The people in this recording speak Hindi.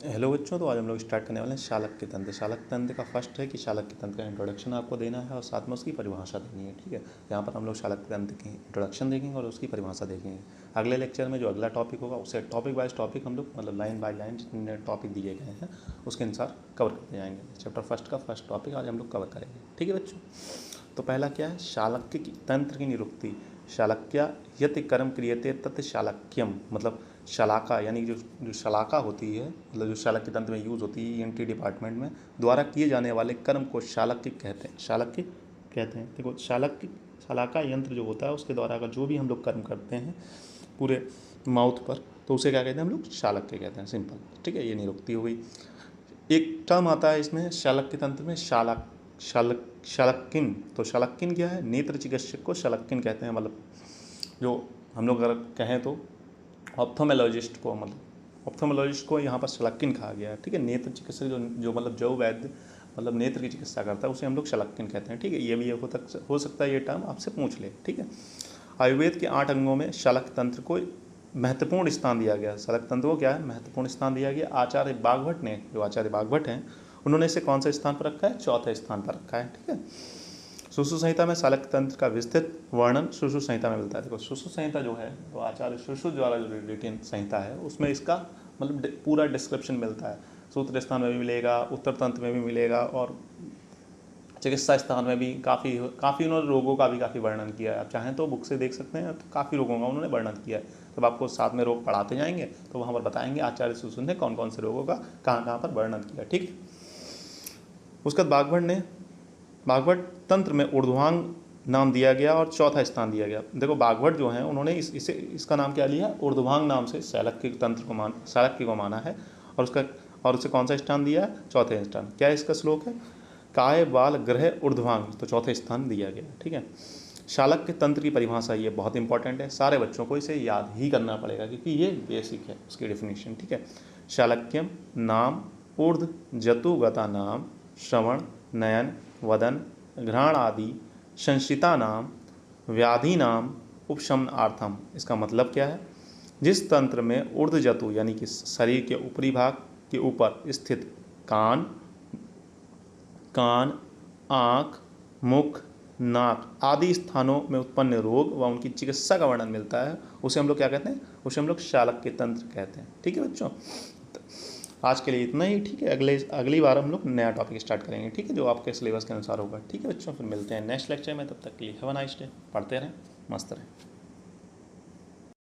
हेलो बच्चों, तो आज हम लोग स्टार्ट करने वाले हैं शालक्य तंत्र। शालक्य तंत्र का फर्स्ट है कि शालक्य तंत्र का इंट्रोडक्शन आपको देना है और साथ में उसकी परिभाषा देनी है। ठीक है, यहाँ पर हम लोग शालक्य तंत्र की इंट्रोडक्शन देखेंगे और उसकी परिभाषा देखेंगे। अगले लेक्चर में जो अगला टॉपिक होगा उसे टॉपिक वाइज टॉपिक हम लोग मतलब लाइन बाय लाइन जितने टॉपिक दिए गए हैं उसके अनुसार कवर करते जाएंगे। चैप्टर फर्स्ट का फर्स्ट टॉपिक आज हम लोग कवर करेंगे। ठीक है बच्चों, तो पहला क्या है, शालक्य की तंत्र की निरुक्ति। शालक्या यति कर्म क्रियते तत् शालक्यम, मतलब शलाका यानी जो शलाका होती है, मतलब जो शालक्य तंत्र में यूज़ होती है ईएनटी डिपार्टमेंट में, द्वारा किए जाने वाले कर्म को शालक्य कहते हैं। शालक्य कहते हैं। देखो, शालक्य शलाका यंत्र जो होता है उसके द्वारा अगर जो भी हम लोग कर्म करते हैं पूरे माउथ पर, तो उसे क्या कहते हैं हम लोग, शालक्य कहते हैं। सिंपल, ठीक है, ये निरुक्ति हो गई। एक टर्म आता है इसमें शालक्य तंत्र में, शालक्किन। तो शालक्किन क्या है, नेत्र चिकित्सक को शालक्किन कहते हैं। मतलब जो हम लोग अगर कहें तो ऑप्थोमेलॉजिस्ट को, मतलब ऑप्थोमेलॉजिस्ट को यहाँ पर शालक्किन कहा गया है। ठीक है, नेत्र चिकित्सक जो मतलब जो वैद्य मतलब नेत्र की चिकित्सा करता है उसे हम लोग शालक्किन कहते हैं। ठीक है, ये भी हो सकता है ये टर्म आपसे पूछ ले। ठीक है, आयुर्वेद के 8 अंगों में शालक्य तंत्र को महत्वपूर्ण स्थान दिया गया। शालक्य तंत्र को क्या है, महत्वपूर्ण स्थान दिया गया। आचार्य बागभट्ट ने, जो आचार्य बागभट्ट हैं, उन्होंने इसे कौन से स्थान पर रखा है, चौथे स्थान पर रखा है। ठीक है, सुश्रुत संहिता में शालक्य तंत्र का विस्तृत वर्णन सुश्रुत संहिता में मिलता है। देखो, सुश्रुत संहिता जो है, वो आचार्य सुश्रुत द्वारा जो रिटेन संहिता है उसमें इसका मतलब पूरा डिस्क्रिप्शन मिलता है। सूत्र स्थान में भी मिलेगा, उत्तर तंत्र में भी मिलेगा और चिकित्सा स्थान में भी काफ़ी उन्होंने रोगों का भी काफ़ी वर्णन किया है। आप चाहें तो बुक से देख सकते हैं, तो काफ़ी रोगों का उन्होंने वर्णन किया है। तब आपको साथ में रोग पढ़ाते जाएंगे तो वहाँ पर बताएंगे आचार्य सुश्रुत ने कौन कौन से रोगों का कहाँ कहाँ पर वर्णन किया। ठीक, उसके बाद बागभट्ट तंत्र में ऊर्ध्वांग नाम दिया गया और चौथा स्थान दिया गया। देखो, बागभट्ट जो हैं उन्होंने इसका नाम क्या लिया, ऊर्ध्वांग नाम से शालक्य तंत्र को शालक्य को माना है और उसे कौन सा स्थान दिया है, चौथे स्थान। क्या इसका श्लोक है, काय बाल ग्रह ऊर्ध्वांग, तो चौथे स्थान दिया गया। ठीक है, शालक्य तंत्र की परिभाषा ये बहुत इंपॉर्टेंट है, सारे बच्चों को इसे याद ही करना पड़ेगा क्योंकि ये बेसिक है उसकी डेफिनेशन। ठीक है, शालक्यम नाम ऊर्ध जतुगता नाम श्रवण नयन वदन घ्राण आदि संशिता नाम व्याधि नाम उपशमनार्थम। इसका मतलब क्या है, जिस तंत्र में ऊर्ध जतु यानी कि शरीर के ऊपरी भाग के ऊपर स्थित कान, आँख, मुख, नाक आदि स्थानों में उत्पन्न रोग व उनकी चिकित्सा का वर्णन मिलता है, उसे हम लोग क्या कहते हैं, उसे हम लोग शालक्य तंत्र कहते हैं। ठीक है बच्चों, आज के लिए इतना ही। ठीक है, अगली बार हम लोग नया टॉपिक स्टार्ट करेंगे। ठीक है, जो आपके सिलेबस के अनुसार होगा। ठीक है बच्चों, फिर मिलते हैं नेक्स्ट लेक्चर में। तब तक के लिए हैव अ नाइस डे। पढ़ते रहें, मस्त रहें।